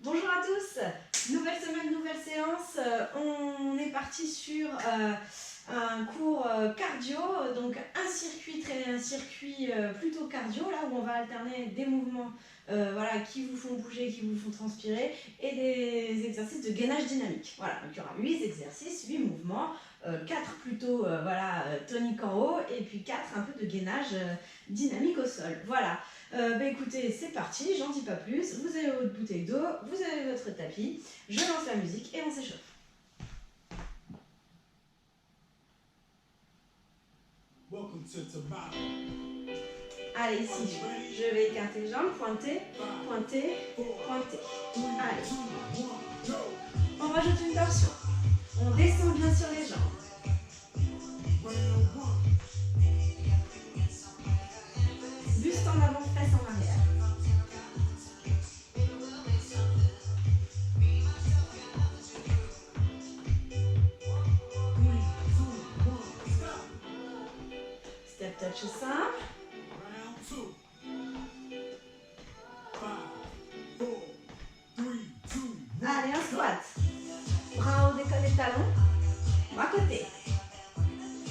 Bonjour à tous, nouvelle semaine, nouvelle séance. On est parti sur un cours cardio, donc un circuit plutôt cardio, là où on va alterner des mouvements voilà, qui vous font bouger, qui vous font transpirer, et des exercices de gainage dynamique. Voilà, donc il y aura 8 exercices, 8 mouvements, 4 plutôt voilà, toniques en haut, et puis 4 un peu de gainage dynamique au sol. Voilà. Écoutez, c'est parti, j'en dis pas plus. Vous avez votre bouteille d'eau, vous avez votre tapis, je lance la musique et on s'échauffe. Allez, ici, je vais écarter les jambes, pointer, pointer, pointer. Allez. On rajoute une torsion. On descend bien sur les jambes. Buste en avant, fesse en arrière. Step touch simple. Allez, un squat. Bras en haut, décolle les talons. Bras côté.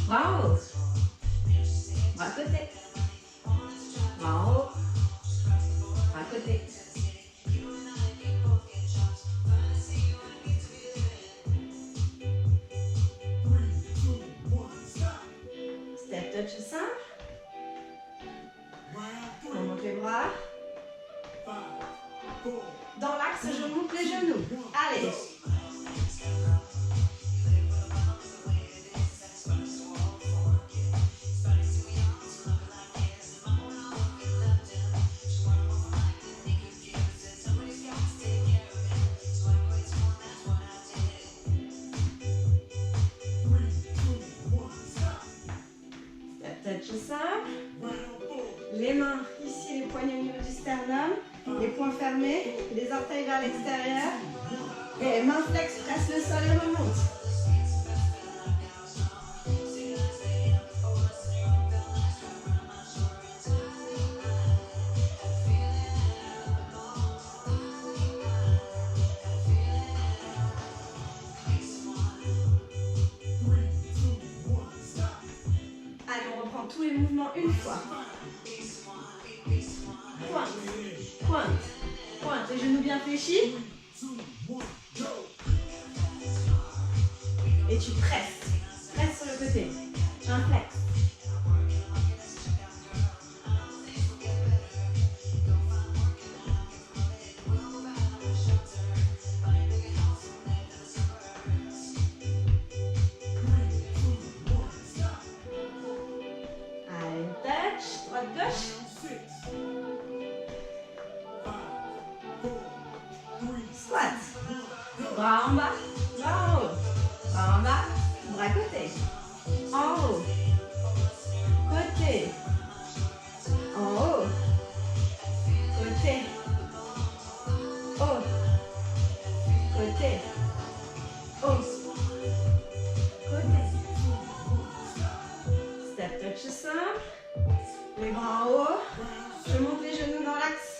Bras en haut. Bras côté. Bras en haut. Bras côté. Step touch simple. On monte les bras. Dans l'axe, je monte les genoux. Allez. Step touch simple. Les mains ici, les poignets au niveau du sternum. Les poings fermés, les orteils vers l'extérieur. Et main flex, presse le sol et remonte. Allez, on reprend tous les mouvements une fois. Pointe, pointe, pointe, les genoux bien fléchis. Et tu presses, presse sur le côté. Un flex. Allez, touch, droite, gauche. Squat. Bras en bas, bras en haut. Bras en bas, bras côté. En haut. Côté. En haut. Côté. Haut. Côté. Haut. Côté. Step touch simple. Les bras en haut. Je monte les genoux dans l'axe.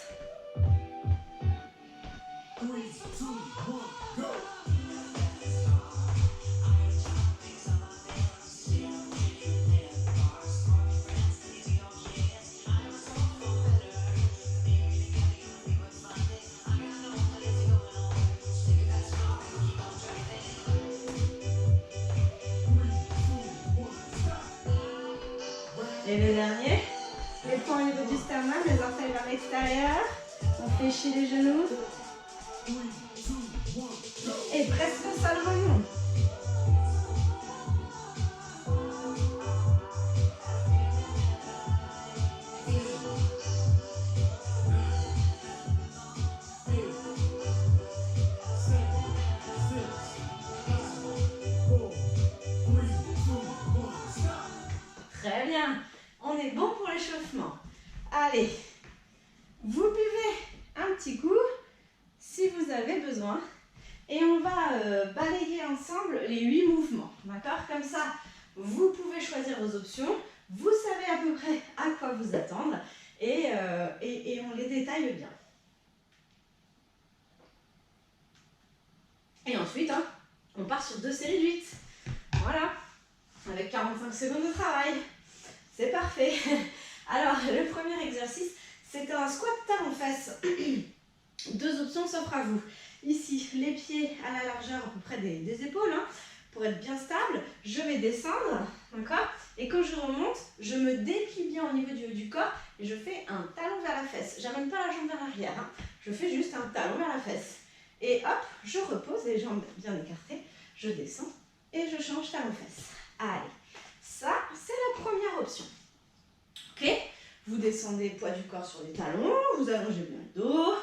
Et le dernier, les poings au niveau du sternum, les orteils vers l'extérieur. On fléchit les genoux. Et presse le sol, remonte. Très bien. On est bon pour l'échauffement. Allez, vous buvez un petit coup si vous avez besoin. Et on va balayer ensemble les 8 mouvements. D'accord? Comme ça, vous pouvez choisir vos options. Vous savez à peu près à quoi vous attendre. Et on les détaille bien. On part sur 2 séries de 8. Voilà, avec 45 secondes de travail. C'est parfait. Alors, le premier exercice, c'est un squat talon-fesses. 2 options s'offrent à vous. Ici, les pieds à la largeur à peu près des épaules, hein, pour être bien stable. Je vais descendre, d'accord? Et quand je remonte, je me déplie bien au niveau du haut du corps et je fais un talon vers la fesse. J'amène pas la jambe vers l'arrière, hein. Je fais juste un talon vers la fesse. Et hop, je repose les jambes bien écartées, je descends et je change talon-fesse. Allez, ça, c'est la première option. Ok? Vous descendez poids du corps sur les talons, vous allongez bien le dos.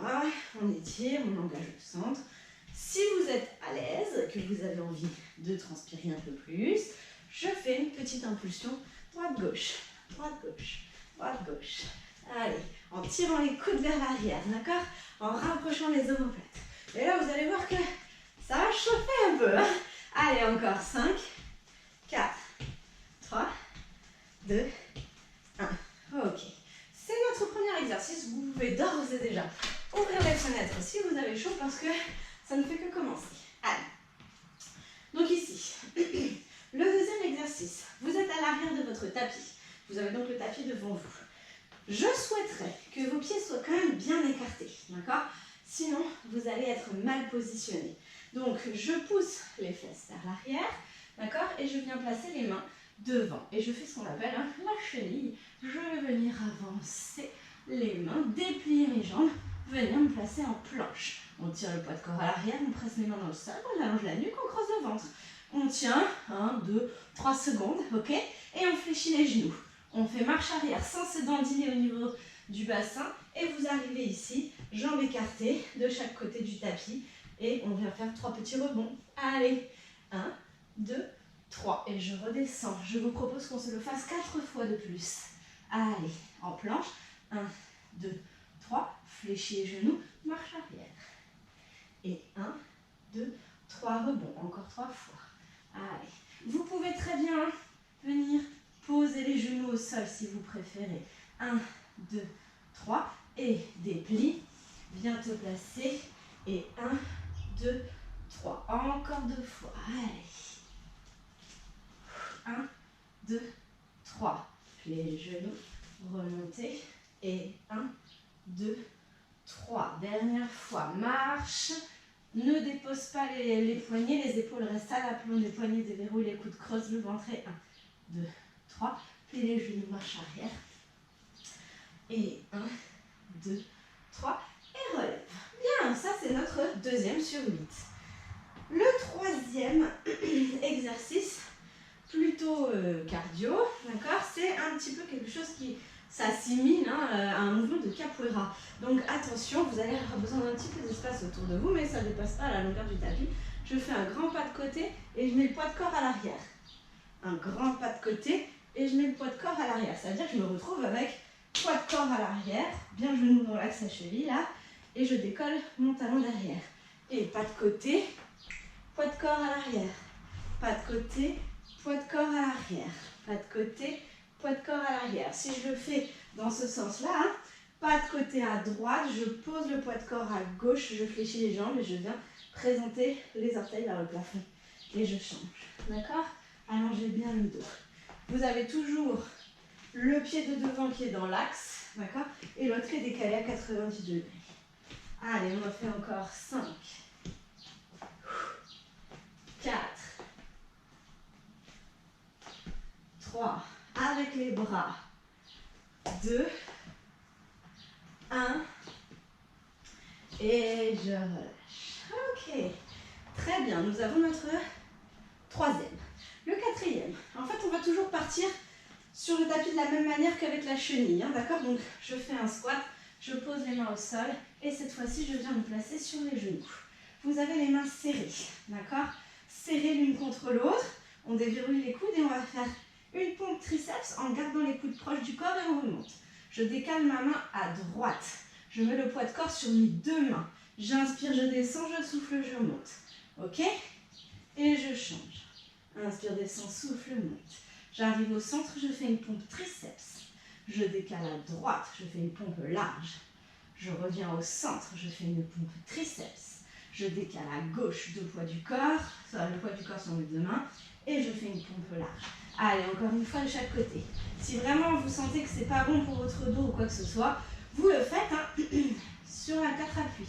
Voilà, on étire, on engage le centre. Si vous êtes à l'aise, que vous avez envie de transpirer un peu plus, je fais une petite impulsion droite-gauche, droite-gauche, droite-gauche. Allez, en tirant les coudes vers l'arrière, d'accord? En rapprochant les omoplates. Et là, vous allez voir que ça va chauffer un peu, hein? Allez, encore 5, 4, 3, 2, 1. Ok. C'est notre premier exercice. Vous pouvez d'ores et déjà ouvrir les fenêtres si vous avez chaud parce que ça ne fait que commencer. Allez. Donc ici, le deuxième exercice. Vous êtes à l'arrière de votre tapis. Vous avez donc le tapis devant vous. Je souhaiterais que vos pieds soient quand même bien écartés. D'accord? Sinon, vous allez être mal positionné. Donc, je pousse les fesses vers l'arrière. D'accord? Et je viens placer les mains devant. Et je fais ce qu'on appelle la chenille. Je vais venir avancer les mains, déplier mes jambes, venir me placer en planche. On tire le poids de corps à l'arrière, on presse les mains dans le sol, on allonge la nuque, on creuse le ventre. On tient 1, 2, 3 secondes, ok? Et on fléchit les genoux. On fait marche arrière sans se dandiner au niveau du bassin. Et vous arrivez ici, jambes écartées de chaque côté du tapis. Et on vient faire 3 petits rebonds. Allez, 1, 2, 3. Et je redescends. Je vous propose qu'on se le fasse 4 fois de plus. Allez, en planche. 1, 2, 3. Fléchis les genoux. Marche arrière. Et 1, 2, 3 rebonds. Encore 3 fois. Allez. Vous pouvez très bien venir poser les genoux au sol si vous préférez. 1, 2, 3. Et déplie. Viens te placer. Et 1, 2, 3. Encore 2 fois. Allez. 1, 2, 3. Les genoux. Remontez. Et 1, 2, 3. Dernière fois. Marche. Ne dépose pas les poignets. Les épaules restent à l'aplomb. Les poignets déverrouillent. Les coudes creusent le ventre. Et 1, 2, 3. Plie les genoux. Marche arrière. Et 1, 2, 3. Et relève. Bien, ça c'est notre deuxième sur 8. Le troisième exercice, plutôt cardio, d'accord, c'est un petit peu quelque chose qui s'assimile à un mouvement de capoeira. Donc attention, vous allez avoir besoin d'un petit peu d'espace autour de vous, mais ça ne dépasse pas la longueur du tapis. Je fais un grand pas de côté et je mets le poids de corps à l'arrière. Un grand pas de côté et je mets le poids de corps à l'arrière. C'est-à-dire que je me retrouve avec poids de corps à l'arrière, bien genou dans l'axe à cheville là, et je décolle mon talon derrière. Et pas de côté, poids de corps à l'arrière. Pas de côté, poids de corps à l'arrière. Pas de côté, poids de corps à l'arrière. Si je le fais dans ce sens-là, pas de côté à droite, je pose le poids de corps à gauche, je fléchis les jambes et je viens présenter les orteils vers le plafond. Et je change. D'accord? Allongez bien le dos. Vous avez toujours le pied de devant qui est dans l'axe, d'accord? Et l'autre qui est décalé à 90 degrés. Allez, on en fait encore 5, 4, 3, avec les bras, 2, 1, et je relâche. Ok, très bien, nous avons notre troisième. Le quatrième, en fait on va toujours partir sur le tapis de la même manière qu'avec la chenille, hein, d'accord? Donc je fais un squat, je pose les mains au sol et cette fois-ci je viens me placer sur les genoux. Vous avez les mains serrées, d'accord? Serrées l'une contre l'autre, on déverrouille les coudes et on va faire une pompe triceps en gardant les coudes proches du corps et on remonte. Je décale ma main à droite, je mets le poids de corps sur mes 2 mains. J'inspire, je descends, je souffle, je monte. Ok? Et je change. Inspire, descends, souffle, monte. J'arrive au centre, je fais une pompe triceps. Je décale à droite, je fais une pompe large. Je reviens au centre, je fais une pompe triceps. Je décale à gauche 2 poids du corps, le poids du corps sur mes 2 mains, et je fais une pompe large. Allez, encore une fois de chaque côté. Si vraiment vous sentez que c'est pas bon pour votre dos ou quoi que ce soit, vous le faites sur un 4 appuis.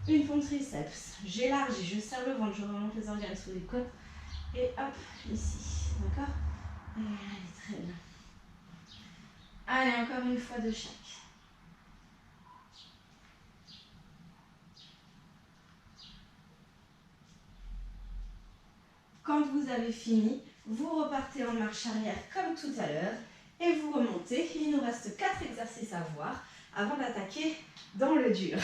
Une pompe triceps, j'élargis, je serre le ventre, je remonte les organes sous les côtes, et hop, ici, d'accord? Allez, très bien. Allez, encore une fois de chaque. Quand vous avez fini, vous repartez en marche arrière comme tout à l'heure et vous remontez. Il nous reste 4 exercices à voir avant d'attaquer dans le dur.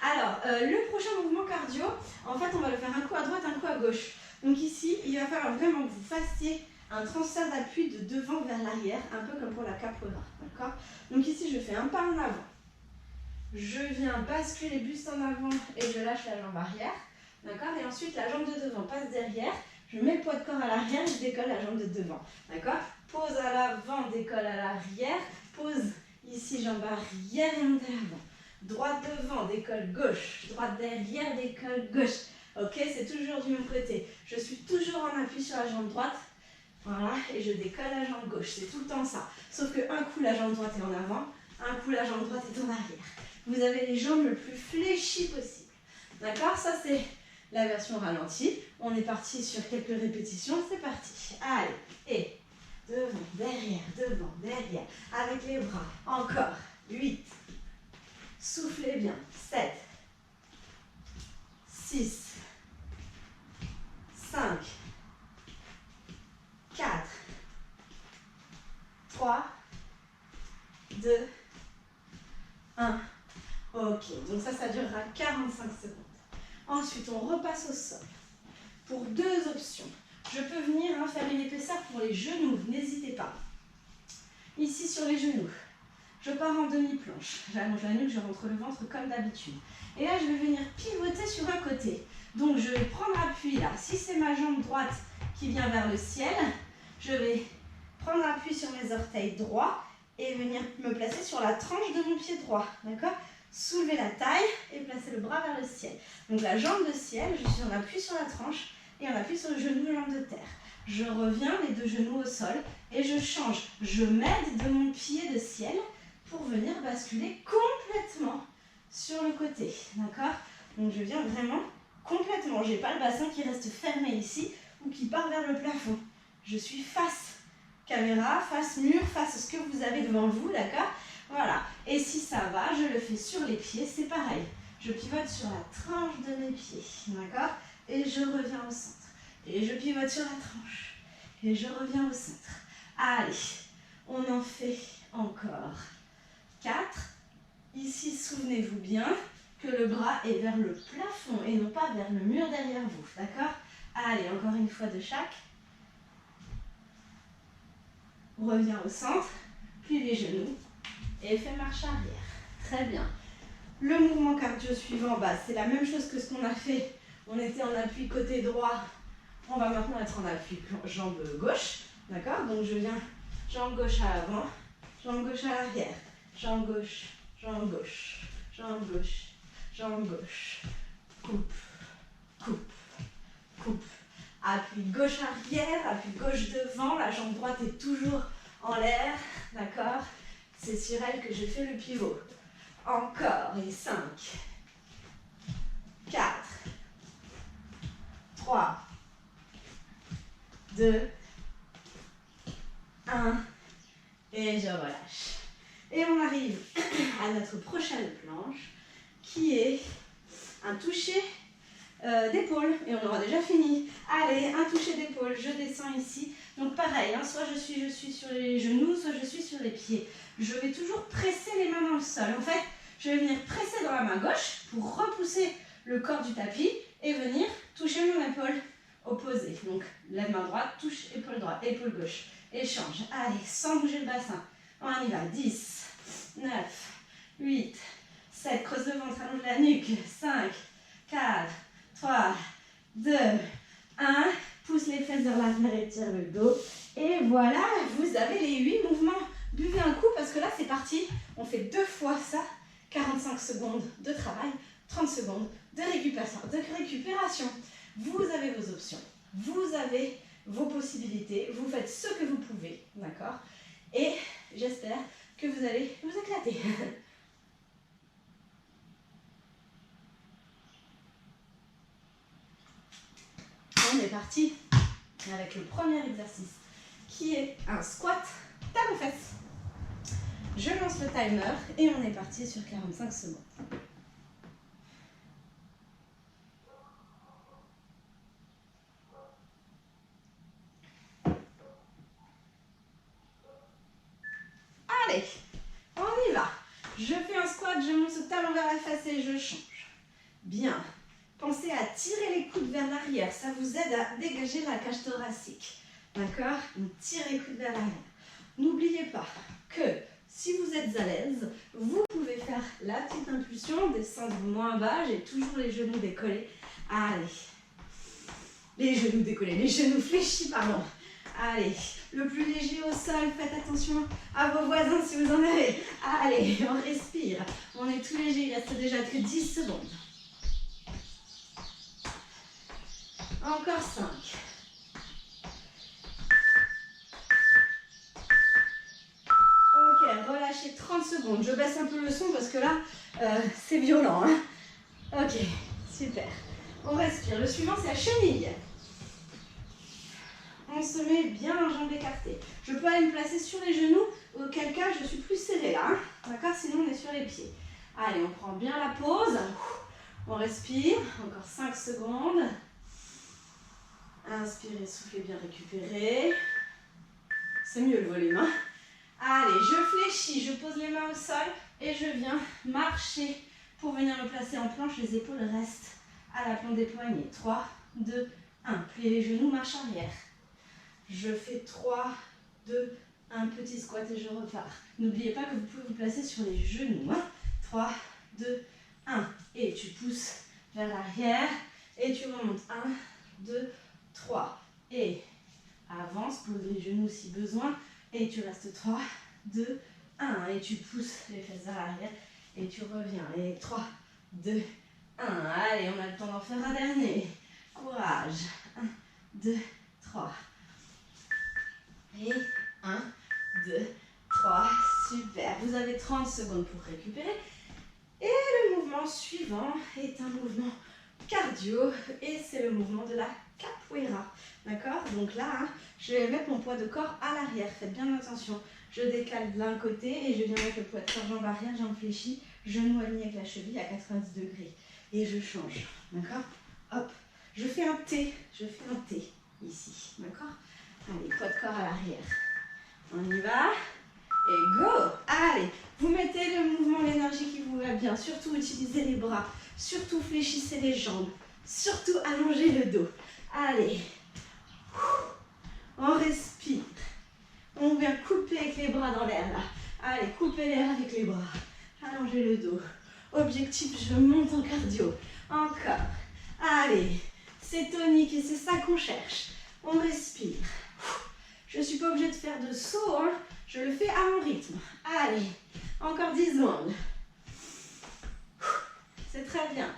Alors, le prochain mouvement cardio, en fait, on va le faire un coup à droite, un coup à gauche. Donc ici, il va falloir vraiment que vous fassiez un transfert d'appui de devant vers l'arrière, un peu comme pour la capoeira, d'accord? Donc ici, je fais un pas en avant. Je viens basculer le buste en avant et je lâche la jambe arrière, d'accord? Et ensuite, la jambe de devant passe derrière. Je mets le poids de corps à l'arrière, je décolle la jambe de devant, d'accord? Pose à l'avant, décolle à l'arrière, pose ici, jambe arrière et monte à l'avant. Droite devant, décolle gauche, droite derrière, décolle gauche. Ok, c'est toujours du même côté. Je suis toujours en appui sur la jambe droite, voilà, et je décolle la jambe gauche. C'est tout le temps ça. Sauf qu'un coup, la jambe droite est en avant, un coup, la jambe droite est en arrière. Vous avez les jambes le plus fléchies possible. D'accord? Ça, c'est la version ralentie. On est parti sur quelques répétitions. C'est parti. Allez. Et devant, derrière. Avec les bras. Encore. 8. Soufflez bien. 7. 6. 5. 4. 3. 2. 1. Ok. Donc ça durera 45 secondes. Ensuite, on repasse au sol. Pour 2 options. Je peux venir faire une épaisseur pour les genoux, n'hésitez pas. Ici sur les genoux, je pars en demi-planche. J'allonge la nuque, je rentre le ventre comme d'habitude. Et là, je vais venir pivoter sur un côté. Donc, je vais prendre appui là. Si c'est ma jambe droite qui vient vers le ciel, je vais prendre appui sur mes orteils droits et venir me placer sur la tranche de mon pied droit. D'accord ? Soulever la taille et placer le bras vers le ciel. Donc la jambe de ciel, je suis en appui sur la tranche et en appui sur le genou et jambe de terre. Je reviens les 2 genoux au sol et je change. Je m'aide de mon pied de ciel pour venir basculer complètement sur le côté. D'accord? Donc je viens vraiment complètement. Je n'ai pas le bassin qui reste fermé ici ou qui part vers le plafond. Je suis face caméra, face mur, face ce que vous avez devant vous. D'accord? Voilà, et si ça va, je le fais sur les pieds, c'est pareil. Je pivote sur la tranche de mes pieds, d'accord? Et je reviens au centre. Et je pivote sur la tranche. Et je reviens au centre. Allez, on en fait encore 4. Ici, souvenez-vous bien que le bras est vers le plafond et non pas vers le mur derrière vous, d'accord? Allez, encore une fois de chaque. On revient au centre, puis les genoux. Et fait marche arrière. Très bien. Le mouvement cardio suivant, c'est la même chose que ce qu'on a fait. On était en appui côté droit. On va maintenant être en appui jambe gauche. D'accord? Donc je viens jambe gauche à l'avant, jambe gauche à l'arrière. Jambe gauche, jambe gauche, jambe gauche, jambe gauche. Coupe, coupe, coupe. Appui gauche arrière, appui gauche devant. La jambe droite est toujours en l'air. D'accord? C'est sur elle que je fais le pivot. Encore, et 5, 4, 3, 2, 1, et je relâche. Et on arrive à notre prochaine planche, qui est un toucher d'épaule, et on aura déjà fini. Allez, un toucher d'épaule, je descends ici. Donc pareil, soit je suis sur les genoux, soit je suis sur les pieds. Je vais toujours presser les mains dans le sol. En fait, je vais venir presser dans la main gauche pour repousser le corps du tapis et venir toucher mon épaule opposée. Donc la main droite touche épaule droite, épaule gauche. Échange. Allez, sans bouger le bassin. On y va. 10, 9, 8, 7. Creuse le ventre, allonge la nuque. 5, 4, 3, 2, 1. Pousse les fesses vers l'arrière et tire le dos. Et voilà, vous avez les 8 mouvements. Buvez un coup parce que là c'est parti. On fait 2 fois ça. 45 secondes de travail, 30 secondes de récupération. Vous avez vos options, vous avez vos possibilités, vous faites ce que vous pouvez, d'accord? Et j'espère que vous allez vous éclater. On est parti avec le premier exercice qui est un squat talons-fesses. Je lance le timer et on est parti sur 45 secondes. Allez, on y va. Je fais un squat, je monte ce talon vers la face et je change. Bien. Pensez à tirer les coudes vers l'arrière, ça vous aide à dégager la cage thoracique. D'accord? Donc tirez les coudes vers l'arrière. N'oubliez pas que si vous êtes à l'aise, vous pouvez faire la petite impulsion, descendre moins bas, j'ai toujours les genoux décollés. Allez. Les genoux décollés, les genoux fléchis, pardon. Allez, le plus léger au sol, faites attention à vos voisins si vous en avez. Allez, on respire. On est tout léger, il reste déjà que 10 secondes. Encore 5. Ok, relâchez 30 secondes. Je baisse un peu le son parce que là, c'est violent. Hein. Ok, super. On respire. Le suivant, c'est la chenille. On se met bien en jambes écartées. Je peux aller me placer sur les genoux, auquel cas je suis plus serrée là. Hein. D'accord? Sinon, on est sur les pieds. Allez, on prend bien la pause. On respire. Encore 5 secondes. Inspirez, soufflez bien, récupérez. C'est mieux le volume. Hein. Allez, je fléchis, je pose les mains au sol et je viens marcher pour venir me placer en planche. Les épaules restent à la plante des poignets. 3, 2, 1. Pliez les genoux, marche arrière. Je fais 3, 2, 1. Petit squat et je repars. N'oubliez pas que vous pouvez vous placer sur les genoux. Hein. 3, 2, 1. Et tu pousses vers l'arrière et tu remontes. 1, 2, 3. Et avance, pose les genoux si besoin. Et tu restes 3, 2, 1. Et tu pousses les fesses vers l'arrière. Et tu reviens. Et 3, 2, 1. Allez, on a le temps d'en faire un dernier. Courage. 1, 2, 3. Et 1, 2, 3. Super. Vous avez 30 secondes pour récupérer. Et le mouvement suivant est un mouvement cardio. Et c'est le mouvement de la capoeira. D'accord? Donc là, hein, je vais mettre mon poids de corps à l'arrière. Faites bien attention. Je décale de l'un côté et je viens mettre le poids de corps jambe arrière, jambe fléchie, genou aligné avec la cheville à 90 degrés. Et je change. D'accord? Hop. Je fais un T. Je fais un T ici. D'accord? Allez, poids de corps à l'arrière. On y va. Et go! Allez, vous mettez le mouvement, l'énergie qui vous va bien. Surtout utilisez les bras. Surtout fléchissez les jambes. Surtout allongez le dos. Allez. On respire. On vient couper avec les bras dans l'air là. Allez, coupez l'air avec les bras. Allongez le dos. Objectif, je monte en cardio. Encore. Allez. C'est tonique et c'est ça qu'on cherche. On respire. Je ne suis pas obligée de faire de saut. Hein. Je le fais à mon rythme. Allez. Encore 10 secondes. C'est très bien.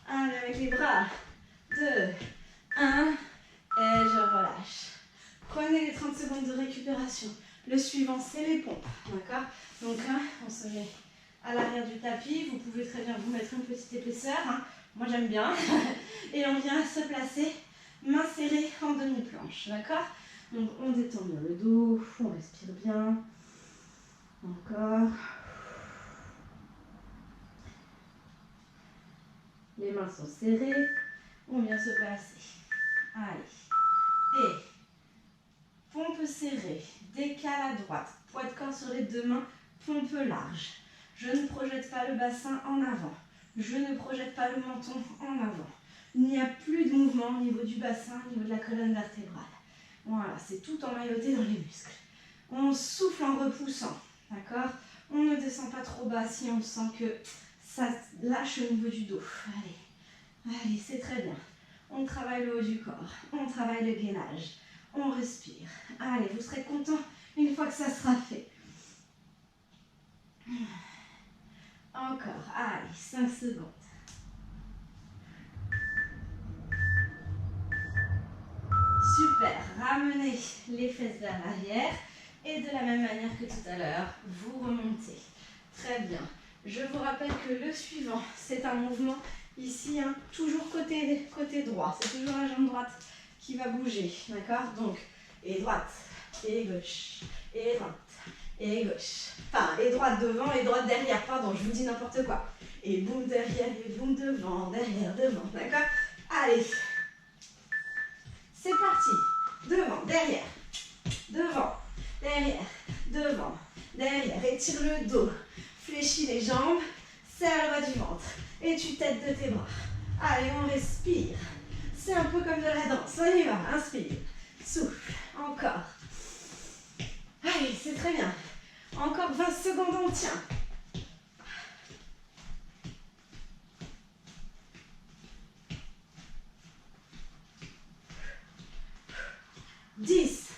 Allez, avec les bras. 2, 1. Et je relâche. Prenez les 30 secondes de récupération. Le suivant, c'est les pompes. D'accord? Donc, hein, on se met à l'arrière du tapis. Vous pouvez très bien vous mettre une petite épaisseur. Hein. Moi, j'aime bien. Et on vient se placer, main serrée en demi-planche. D'accord? Donc, on détend bien le dos. On respire bien. Encore. Les mains sont serrées. On vient se placer. Allez. Et pompe serrée. Décale à droite. Poids de corps sur les deux mains. Pompe large. Je ne projette pas le bassin en avant. Je ne projette pas le menton en avant. Il n'y a plus de mouvement au niveau du bassin, au niveau de la colonne vertébrale. Voilà, c'est tout emmailloté dans les muscles. On souffle en repoussant. D'accord? On ne descend pas trop bas si on sent que ça lâche au niveau du dos. Allez, allez, c'est très bien. On travaille le haut du corps, on travaille le gainage, on respire. Allez, vous serez content une fois que ça sera fait. 5 secondes. Super, ramenez les fesses vers l'arrière et de la même manière que tout à l'heure, vous remontez. Très bien. Je vous rappelle que le suivant, c'est un mouvement ici, hein, toujours côté droit. C'est toujours la jambe droite qui va bouger, d'accord? Donc, et droite, et gauche, et droite, et gauche. Enfin, et droite devant, et droite derrière, pardon, je vous dis n'importe quoi. Et boum derrière, et boum devant, derrière, devant, d'accord? Allez, c'est parti. Devant, derrière, devant, derrière, devant, derrière. Étire le dos, fléchis les jambes, serre le bas du ventre et tu t'aides de tes bras. Allez, on respire. C'est un peu comme de la danse. On y va. Inspire, souffle, encore. Allez, c'est très bien. Encore 20 secondes, on tient. Dix.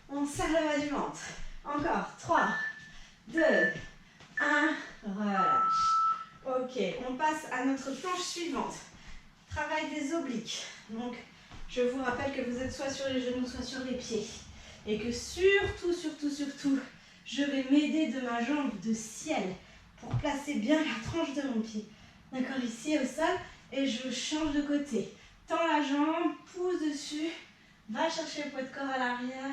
On serre le bas du ventre. Encore. 3, 2, 1. Relâche. Ok, on passe à notre planche suivante. Travail des obliques. Donc, je vous rappelle que vous êtes soit sur les genoux, soit sur les pieds. Et que surtout, je vais m'aider de ma jambe de ciel pour placer bien la tranche de mon pied. D'accord, ici au sol. Et je change de côté. Tends la jambe, pousse dessus. Va chercher le poids de corps à l'arrière.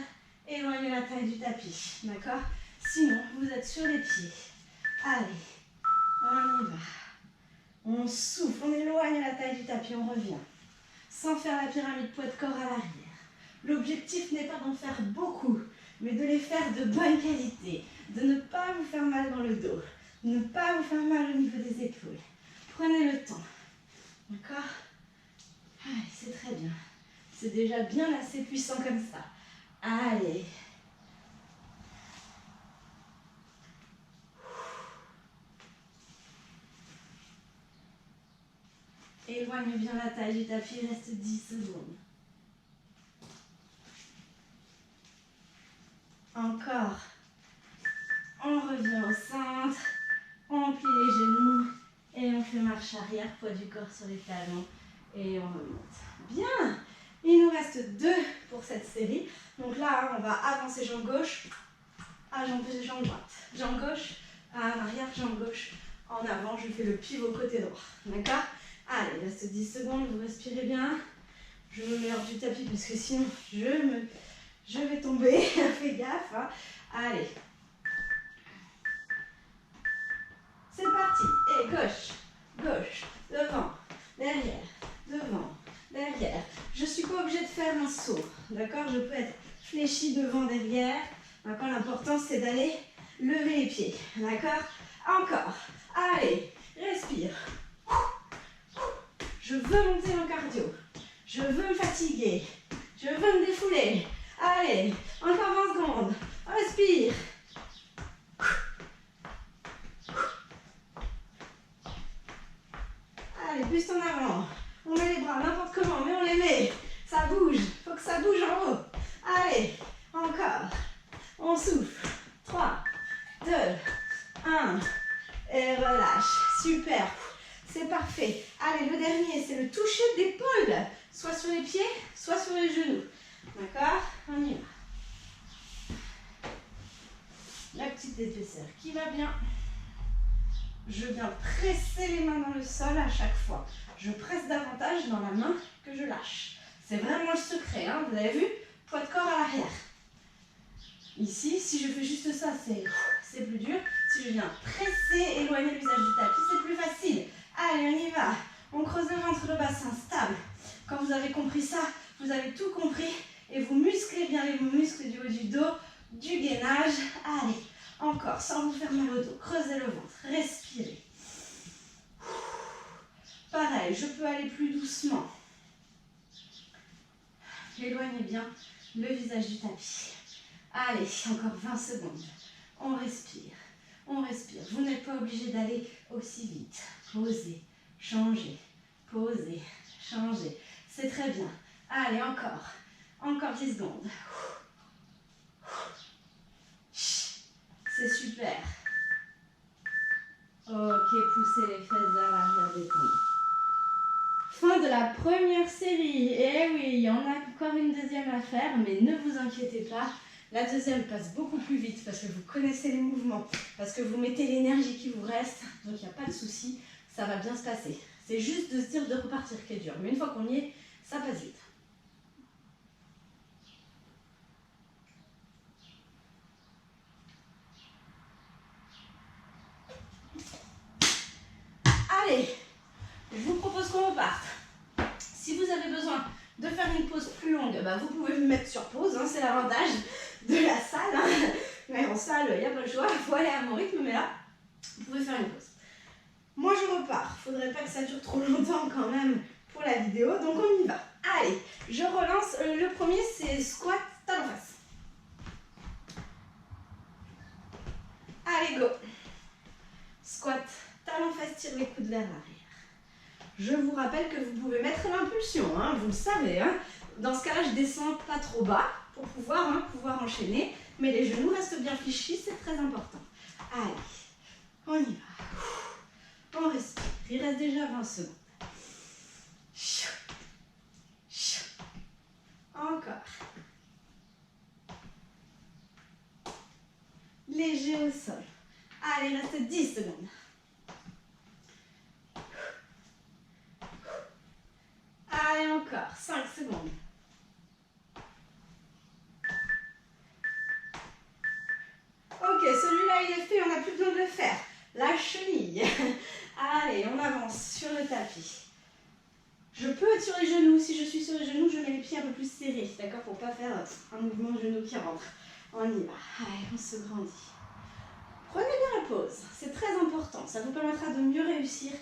Éloignez la taille du tapis. D'accord? Sinon, vous êtes sur les pieds. Allez, on y va. On souffle, on éloigne la taille du tapis, on revient. Sans faire la pyramide poids de corps à l'arrière. L'objectif n'est pas d'en faire beaucoup, mais de les faire de bonne qualité. De ne pas vous faire mal dans le dos. De ne pas vous faire mal au niveau des épaules. Prenez le temps. D'accord? Allez, c'est très bien. C'est déjà bien assez puissant comme ça. Allez. Éloigne bien la taille du tapis, il reste 10 secondes. Encore. On revient au centre, on plie les genoux et on fait marche arrière, poids du corps sur les talons et on remonte. Bien. Il nous reste 2 pour cette série. Donc là, on va avancer jambe gauche à jambe droite. Jambe gauche à l'arrière, jambe gauche en avant. Je fais le pivot côté droit. D'accord? Allez, il reste 10 secondes, vous respirez bien. Je me mets hors du tapis parce que sinon je vais tomber. Fais gaffe. Hein. Allez. C'est parti. Et gauche, gauche, devant, derrière, devant, derrière. Je ne suis pas obligée de faire un saut. D'accord? Je peux être fléchie devant, derrière. D'accord? L'important, c'est d'aller lever les pieds. D'accord? Encore. Allez, respire. Je veux monter en cardio. Je veux me fatiguer. Je veux me défouler. Allez, encore 20 secondes. Respire. Allez, plus en avant. On met les bras n'importe comment, mais on les met. Ça bouge. Il faut que ça bouge en haut. Allez, encore. On souffle. 3, 2, 1. Et relâche. Super. C'est parfait. Allez, le dernier, c'est le toucher d'épaule. Soit sur les pieds, soit sur les genoux. D'accord? On y va. La petite épaisseur qui va bien. Je viens presser les mains dans le sol à chaque fois. Je presse davantage dans la main que je lâche. C'est vraiment le secret, hein, vous avez vu? Poids de corps à l'arrière. Ici, si je fais juste ça, c'est plus dur. Si je viens presser, éloigner le visage du tapis, c'est plus facile. Allez, on y va. On creuse le ventre, le bassin, stable. Quand vous avez compris ça, vous avez tout compris. Et vous musclez bien les muscles du haut du dos, du gainage. Allez, encore, sans vous faire mal au dos. Creusez le ventre, respirez. Pareil, je peux aller plus doucement. Éloignez bien le visage du tapis. Allez, encore 20 secondes. On respire, on respire. Vous n'êtes pas obligé d'aller aussi vite. Posez, changez, posez, changez. C'est très bien. Allez, encore. Encore 10 secondes. C'est super. Ok, poussez les fesses vers l'arrière des coudes. Fin de la première série. Et oui, il y en a encore une deuxième à faire, mais ne vous inquiétez pas. La deuxième passe beaucoup plus vite parce que vous connaissez les mouvements, parce que vous mettez l'énergie qui vous reste, donc il n'y a pas de souci, ça va bien se passer. C'est juste de se dire de repartir qui est dur, mais une fois qu'on y est, ça passe vite. Allez, je vous propose qu'on reparte. Si vous avez besoin de faire une pause plus longue, bah vous pouvez vous mettre sur pause, hein, c'est l'avantage de la salle. Hein. Mais en salle, il n'y a pas le choix, il faut aller à mon rythme, mais là, vous pouvez faire une pause. Moi, je repars. Il ne faudrait pas que ça dure trop longtemps quand même pour la vidéo, donc on y va. Allez, je relance. Le premier, c'est squat talon face. Allez, go. Squat talon face, tire les coudes vers l'arrière. Je vous rappelle que vous pouvez mettre l'impulsion, hein, vous le savez. Hein. Dans ce cas-là, je descends pas trop bas pour pouvoir enchaîner. Mais les genoux restent bien fléchis, c'est très important. Allez, on y va. On respire. Il reste déjà 20 secondes. Encore. Léger au sol. Allez, il reste 10 secondes. Allez, encore. 5 secondes. Ok, celui-là, il est fait, on n'a plus besoin de le faire. La chenille. Allez, on avance sur le tapis. Je peux être sur les genoux. Si je suis sur les genoux, je mets les pieds un peu plus serrés. D'accord, pour ne pas faire un mouvement de genou qui rentre. On y va. Allez, on se grandit. Prenez bien la pause. C'est très important. Ça vous permettra de mieux réussir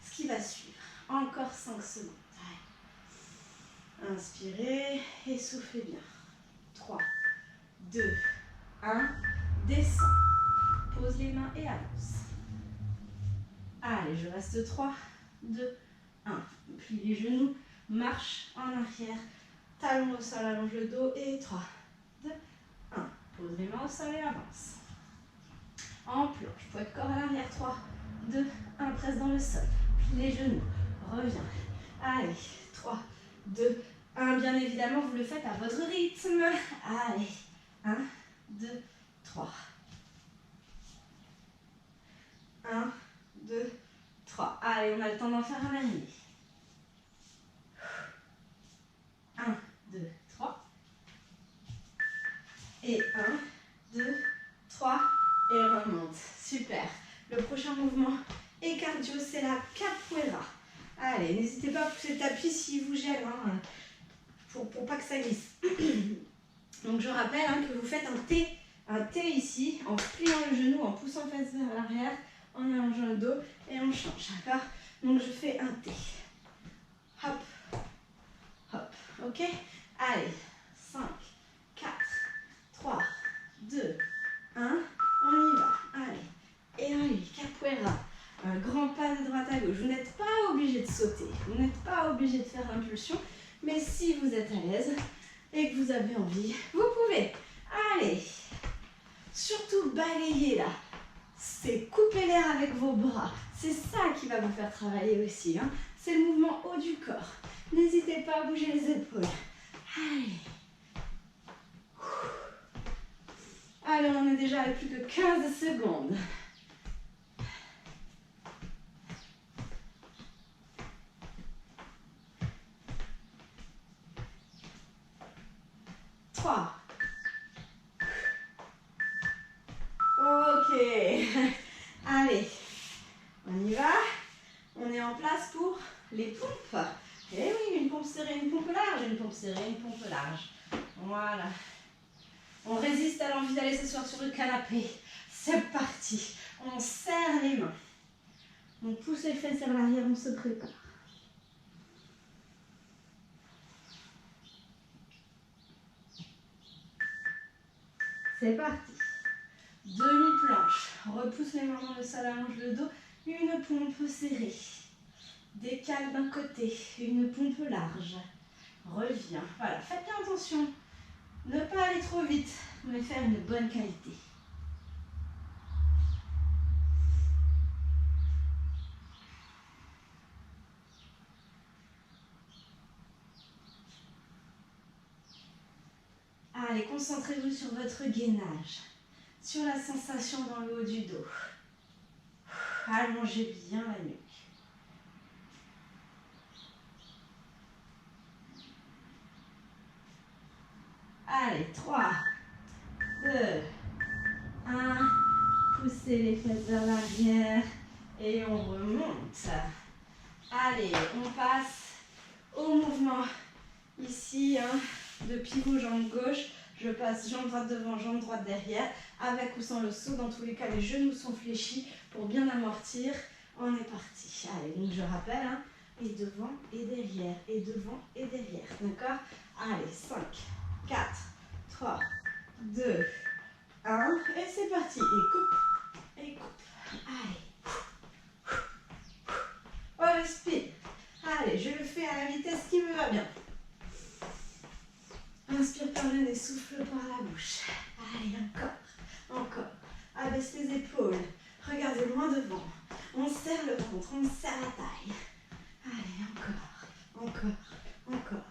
ce qui va suivre. Encore 5 secondes. Allez. Inspirez et soufflez bien. 3, 2, 1. Descends. Pose les mains et avance. Allez, je reste 3, 2, 1. Plie les genoux, marche en arrière, talon au sol, allonge le dos et 3, 2, 1. Pose les mains au sol et avance. En planche, poids de corps à l'arrière, 3, 2, 1. Presse dans le sol, plie les genoux, reviens. Allez, 3, 2, 1. Bien évidemment, vous le faites à votre rythme. Allez, 1, 2, 3. 1, 2, 3. Allez, on a le temps d'en faire un dernier. 1, 2, 3. Et 1, 2, 3. Et remonte. Super. Le prochain mouvement est cardio, c'est la capoeira. Allez, n'hésitez pas à pousser le tapis s'il vous gêne, hein, pour pas que ça glisse. Donc je rappelle hein, que vous faites un T ici, en pliant le genou, en poussant face vers l'arrière, en allongeant le dos et on change, d'accord? Donc je fais un T. Hop, hop, ok? Allez, 5, 4, 3, 2, 1, on y va. Allez, et allez, capoeira. Un grand pas de droite à gauche. Vous n'êtes pas obligé de sauter, vous n'êtes pas obligé de faire l'impulsion, mais si vous êtes à l'aise et que vous avez envie, vous pouvez. Allez, surtout balayez là. C'est couper l'air avec vos bras. C'est ça qui va vous faire travailler aussi. Hein. C'est le mouvement haut du corps. N'hésitez pas à bouger les épaules. Allez. Allez, on en est déjà à plus de 15 secondes. Ok. Allez, on y va. On est en place pour les pompes. Eh oui, une pompe serrée, une pompe large, une pompe serrée, une pompe large. Voilà. On résiste à l'envie d'aller s'asseoir sur le canapé. C'est parti. On serre les mains. On pousse les fesses vers l'arrière, on se prépare. C'est parti. Demi-planche. Repousse les mains dans le sol, allonge le dos. Une pompe serrée. Décale d'un côté. Une pompe large. Reviens. Voilà. Faites bien attention Ne pas aller trop vite, mais faire une bonne qualité. Allez, concentrez-vous sur votre gainage, sur la sensation dans le haut du dos. Allongez bien la nuque. Allez, 3, 2, 1. Poussez les fesses vers l'arrière et on remonte. Allez, on passe au mouvement ici, hein, de pivot jambe gauche. Je passe jambe droite devant, jambe droite derrière, avec ou sans le saut. Dans tous les cas, les genoux sont fléchis pour bien amortir. On est parti. Allez, donc je rappelle, hein, et devant et derrière, et devant et derrière. D'accord? Allez, 5, 4, 3, 2, 1. Et c'est parti. Et coupe, et coupe. Allez. On respire. Allez, je le fais à la vitesse qui me va bien. Inspire par le nez, souffle par la bouche. Allez, encore, encore. Abaisse les épaules. Regardez loin devant. On serre le ventre, on serre la taille. Allez, encore, encore, encore.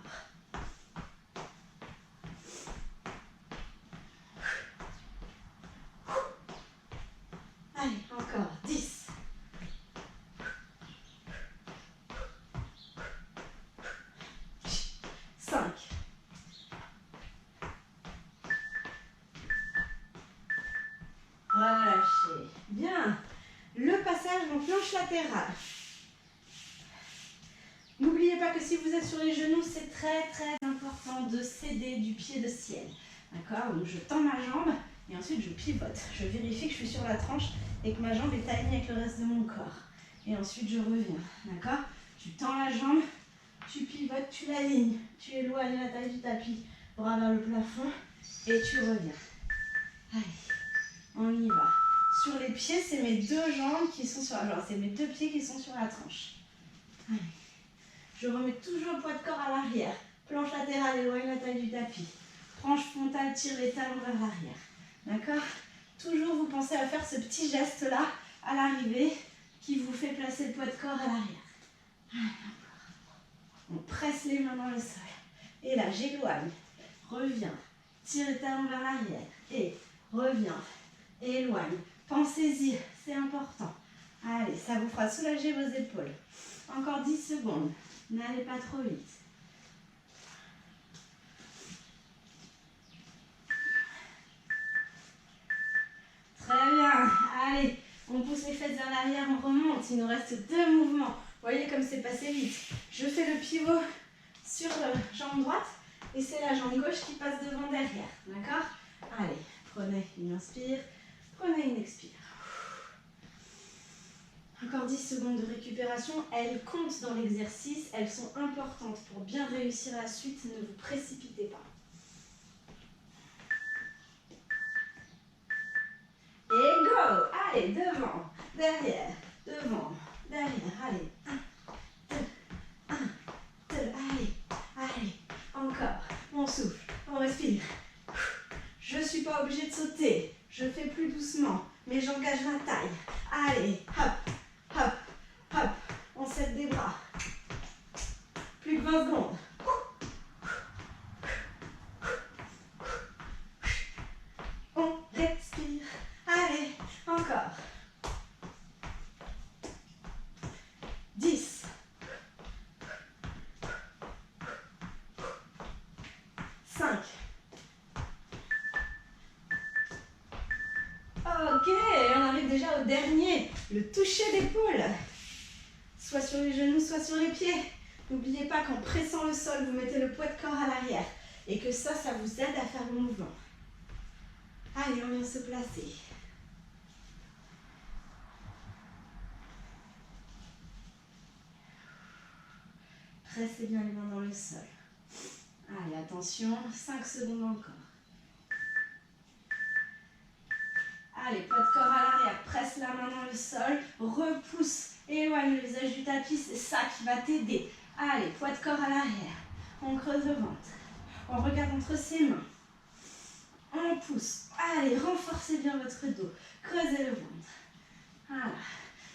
Allez, encore, 10. Relâchez. Bien. Le passage en planche latérale. N'oubliez pas que si vous êtes sur les genoux, c'est très très important de céder du pied de ciel. D'accord? Donc je tends ma jambe et ensuite je pivote. Je vérifie que je suis sur la tranche et que ma jambe est alignée avec le reste de mon corps. Et ensuite je reviens. D'accord? Tu tends la jambe, tu pivotes, tu l'alignes. Tu éloignes la taille du tapis, bras vers le plafond et tu reviens. Allez, on y va. Sur les pieds, c'est mes deux jambes qui sont sur la jambe. C'est mes deux pieds qui sont sur la tranche. Allez. Je remets toujours le poids de corps à l'arrière. Planche latérale, éloigne la taille du tapis. Frange frontale, tire les talons vers l'arrière. D'accord? Toujours vous pensez à faire ce petit geste-là à l'arrivée qui vous fait placer le poids de corps à l'arrière. Allez, encore. On presse les mains dans le sol. Et là, j'éloigne. Reviens. Tire les talons vers l'arrière. Et reviens. Éloigne. Pensez-y, c'est important. Allez, ça vous fera soulager vos épaules. Encore 10 secondes. N'allez pas trop vite. Très bien. Allez, on pousse les fesses vers l'arrière, on remonte. Il nous reste 2 mouvements. Vous voyez comme c'est passé vite. Je fais le pivot sur la jambe droite et c'est la jambe gauche qui passe devant derrière. D'accord? Allez, prenez une inspire, prenez une expire. Encore 10 secondes de récupération. Elles comptent dans l'exercice. Elles sont importantes pour bien réussir la suite. Ne vous précipitez pas. Et go! Allez, devant, derrière, devant, derrière. Allez, 1, 2, 1, 2. Allez, allez. Encore. On souffle, on respire. Je ne suis pas obligée de sauter. Je fais plus doucement, mais j'engage ma taille. Allez, hop. Hop, hop, on s'aide des bras. Plus que 20 secondes. On respire. Allez, encore. 10. 5. Ok, on arrive déjà au dernier, le toucher d'épaule. Soit sur les genoux, soit sur les pieds. N'oubliez pas qu'en pressant le sol, vous mettez le poids de corps à l'arrière. Et que ça vous aide à faire le mouvement. Allez, on vient se placer. Pressez bien les mains dans le sol. Allez, attention, 5 secondes encore. Allez, poids de corps à l'arrière, presse la main dans le sol, repousse, éloigne le visage du tapis, c'est ça qui va t'aider. Allez, poids de corps à l'arrière, on creuse le ventre, on regarde entre ses mains. on pousse. Allez, renforcez bien votre dos. Creusez le ventre. Voilà.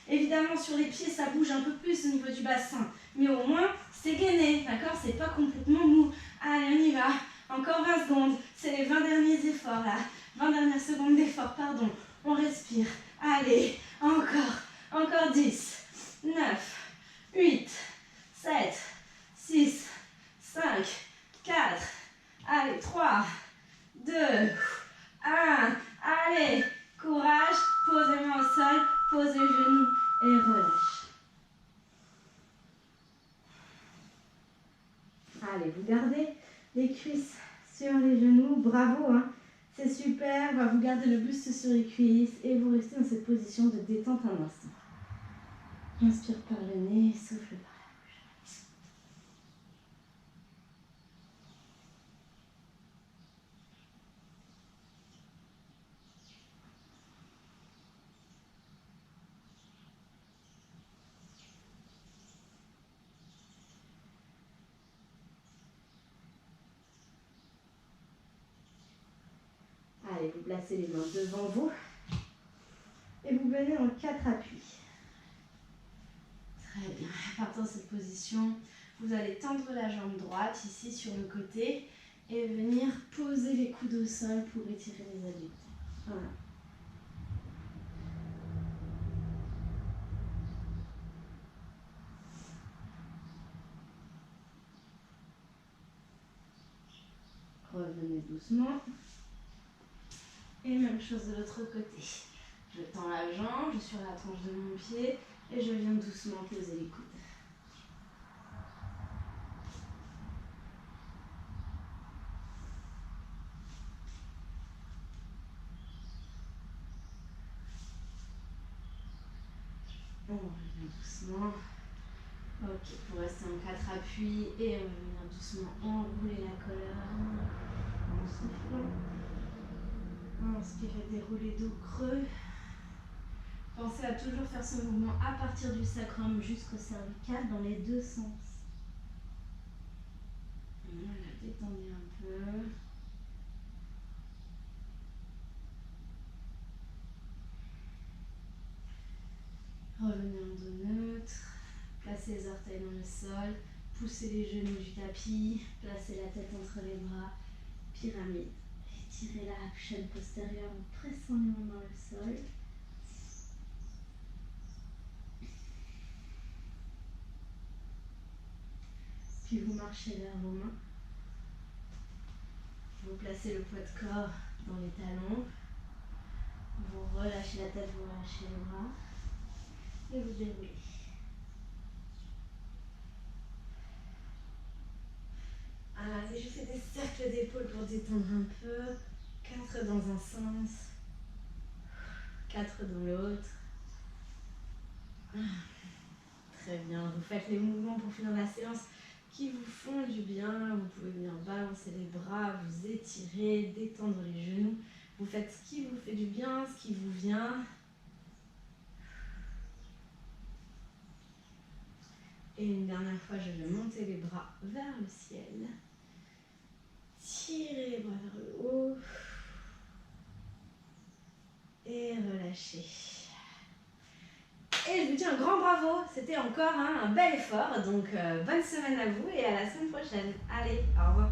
Évidemment, sur les pieds, ça bouge un peu plus au niveau du bassin. Mais au moins, c'est gainé, d'accord? C'est pas complètement mou. Allez, on y va. Encore 20 secondes. C'est les 20 derniers efforts, là. 20 dernières secondes d'effort, pardon. On respire. Allez, encore 10, 9, 8, 7, 6, 5, 4, allez, 3, 2, 1, allez, courage, pose les mains au sol, pose les genoux et relâche. Allez, vous gardez les cuisses sur les genoux, bravo, hein. C'est super, vous gardez le buste sur les cuisses et vous restez dans cette position de détente un instant. Inspire par le nez, souffle par la bouche. Allez, vous placez les mains devant vous et vous venez en 4 appuis. Très bien. À partir de cette position, vous allez tendre la jambe droite ici sur le côté et venir poser les coudes au sol pour étirer les adducteurs. Voilà. Revenez doucement. Et même chose de l'autre côté. Je tends la jambe, je suis sur la tranche de mon pied et je viens doucement poser les coudes. On revient doucement. Ok, pour rester en 4 appuis et revenir doucement enrouler la colonne en soufflant. Inspirez, déroulez dos creux. Pensez à toujours faire ce mouvement à partir du sacrum jusqu'au cervical dans les deux sens. Voilà, détendez un peu. Revenez en dos neutre. Placez les orteils dans le sol. Poussez les genoux du tapis. Placez la tête entre les bras. Pyramide. Étirez la chaîne postérieure en pressant les mains dans le sol. Puis vous marchez vers vos mains. Vous placez le poids de corps dans les talons. Vous relâchez la tête, vous relâchez les bras. Et vous déroulez. Allez, je fais des cercles d'épaules pour détendre un peu. 4 dans un sens. 4 dans l'autre. Très bien. Vous faites les mouvements pour finir la séance qui vous font du bien. Vous pouvez venir balancer les bras, vous étirer, détendre les genoux. Vous faites ce qui vous fait du bien, ce qui vous vient. Et une dernière fois, je vais monter les bras vers le ciel. Tirez les bras vers le haut. Et relâchez. Et je vous dis un grand bravo. C'était encore un bel effort. Donc, bonne semaine à vous et à la semaine prochaine. Allez, au revoir.